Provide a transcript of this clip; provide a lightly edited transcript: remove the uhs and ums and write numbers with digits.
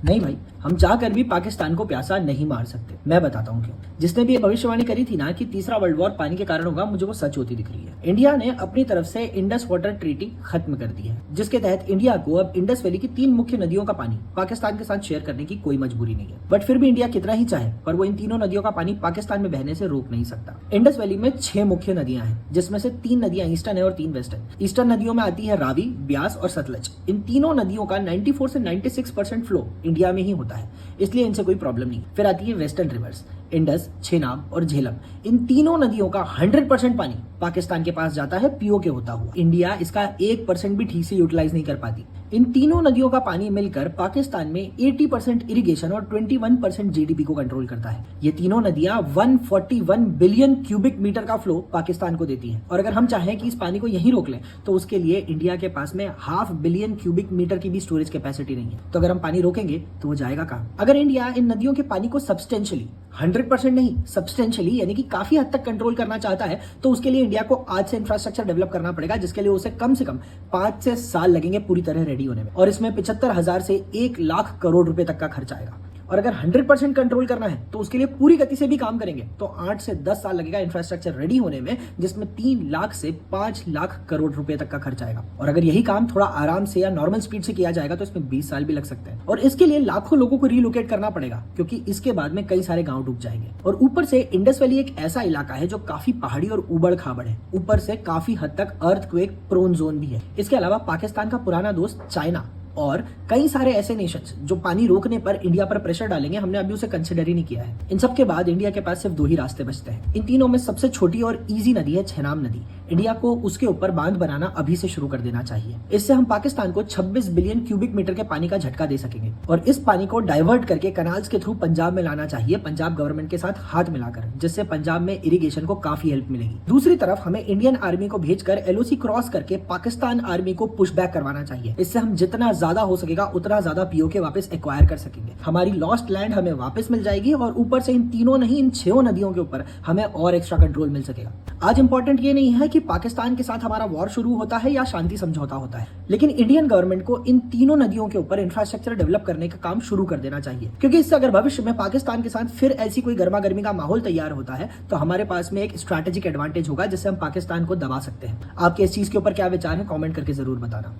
नहीं भाई, हम चाहकर भी पाकिस्तान को प्यासा नहीं मार सकते। मैं बताता हूँ क्यों। जिसने भी ये भविष्यवाणी करी थी ना कि तीसरा वर्ल्ड वॉर पानी के कारण होगा, मुझे वो सच होती दिख रही है। इंडिया ने अपनी तरफ से इंडस वाटर ट्रीटी खत्म कर दी है, जिसके तहत इंडिया को अब इंडस वैली की 3 मुख्य नदियों का पानी पाकिस्तान के साथ शेयर करने की कोई मजबूरी नहीं है। बट फिर भी इंडिया कितना ही चाहे पर वो इन तीनों नदियों का पानी पाकिस्तान में बहने से रोक नहीं सकता। इंडस वैली में 6 मुख्य नदियां हैं, जिसमें से 3 नदियां ईस्टर्न है और 3 वेस्टर्न। ईस्टर्न नदियों में आती है रावी, ब्यास और सतलज। इन तीनों नदियों का 94 से 96% फ्लो इंडिया में ही होता है, इसलिए इनसे कोई प्रॉब्लम नहीं। फिर आती है वेस्टर्न रिवर्स, इंडस, चेनाब और झेलम। इन तीनों नदियों का 100% पानी पाकिस्तान के पास जाता है पीओके होता हुआ। इंडिया इसका 1% भी ठीक से यूटिलाइज नहीं कर पाती। इन तीनों नदियों का पानी मिलकर पाकिस्तान में 80% इरिगेशन और 21% जीडीपी को कंट्रोल करता है। ये तीनों नदियां 141 बिलियन क्यूबिक मीटर का फ्लो पाकिस्तान को देती हैं। और अगर हम चाहें कि इस पानी को यहीं रोक लें तो उसके लिए इंडिया के पास में 500 बिलियन क्यूबिक मीटर की भी स्टोरेज कैपेसिटी नहीं है। तो अगर हम पानी रोकेंगे तो वो जाएगा कहां? अगर इंडिया इन नदियों के पानी को सब्सटेंशियली 100% नहीं, सब्सटेंशियली यानी कि काफी हद तक कंट्रोल करना चाहता है तो उसके लिए इंडिया को आज से इंफ्रास्ट्रक्चर डेवलप करना पड़ेगा, जिसके लिए उसे कम से कम 5 से साल लगेंगे पूरी तरह रेडी होने में। और इसमें 75,000 से 1 लाख करोड़ रुपए तक का खर्च आएगा। और अगर 100% कंट्रोल करना है तो उसके लिए पूरी गति से भी काम करेंगे तो 8 से 10 साल लगेगा इंफ्रास्ट्रक्चर रेडी होने में, जिसमें 3 लाख से 5 लाख करोड़ रुपए तक का खर्च आएगा। और अगर यही काम थोड़ा आराम से या नॉर्मल स्पीड से किया जाएगा तो इसमें 20 साल भी लग सकते हैं। और इसके लिए लाखों लोगों को रिलोकेट करना पड़ेगा, क्योंकि इसके बाद में कई सारे गांव डूब जाएंगे। और ऊपर से इंडस वैली एक ऐसा इलाका है जो काफी पहाड़ी और उबड़ खाबड़ है। ऊपर से काफी हद तक अर्थक्वेक प्रोन जोन भी है। इसके अलावा पाकिस्तान का पुराना दोस्त चाइना और कई सारे ऐसे नेशंस जो पानी रोकने पर इंडिया पर प्रेशर डालेंगे, हमने अभी उसे कंसिडर ही नहीं किया है। इन सब के बाद इंडिया के पास सिर्फ 2 ही रास्ते बचते हैं। इन तीनों में सबसे छोटी और इजी नदी है छेनाब नदी। इंडिया को उसके ऊपर बांध बनाना अभी से शुरू कर देना चाहिए। इससे हम पाकिस्तान को 26 बिलियन क्यूबिक मीटर के पानी का झटका दे सकेंगे। और इस पानी को डाइवर्ट करके कनाल्स के थ्रू पंजाब में लाना चाहिए, पंजाब गवर्नमेंट के साथ हाथ मिलाकर, जिससे पंजाब में इरिगेशन को काफी हेल्प मिलेगी। दूसरी तरफ हमें इंडियन आर्मी को भेजकर एलओसी क्रॉस करके पाकिस्तान आर्मी को पुश बैक करवाना चाहिए। इससे हम जितना ज्यादा हो सकेगा उतना ज्यादा पीओके वापस एक्वायर कर सकेंगे। हमारी लॉस्ट लैंड हमें वापस मिल जाएगी और ऊपर से इन तीनों नहीं, इन 6 नदियों के ऊपर हमें और एक्स्ट्रा कंट्रोल मिल सकेगा। आज इंपॉर्टेंट ये नहीं है कि पाकिस्तान के साथ हमारा वॉर शुरू होता है या शांति समझौता होता है, लेकिन इंडियन गवर्नमेंट को इन तीनों नदियों के ऊपर इंफ्रास्ट्रक्चर डेवलप करने का काम शुरू कर देना चाहिए। क्योंकि इससे अगर भविष्य में पाकिस्तान के साथ फिर ऐसी कोई गर्मा गर्मी का माहौल तैयार होता है तो हमारे पास में एक स्ट्रैटेजिक एडवांटेज होगा, जिससे हम पाकिस्तान को दबा सकते हैं। आपके इस चीज के ऊपर क्या विचार है, कमेंट करके जरूर बताना।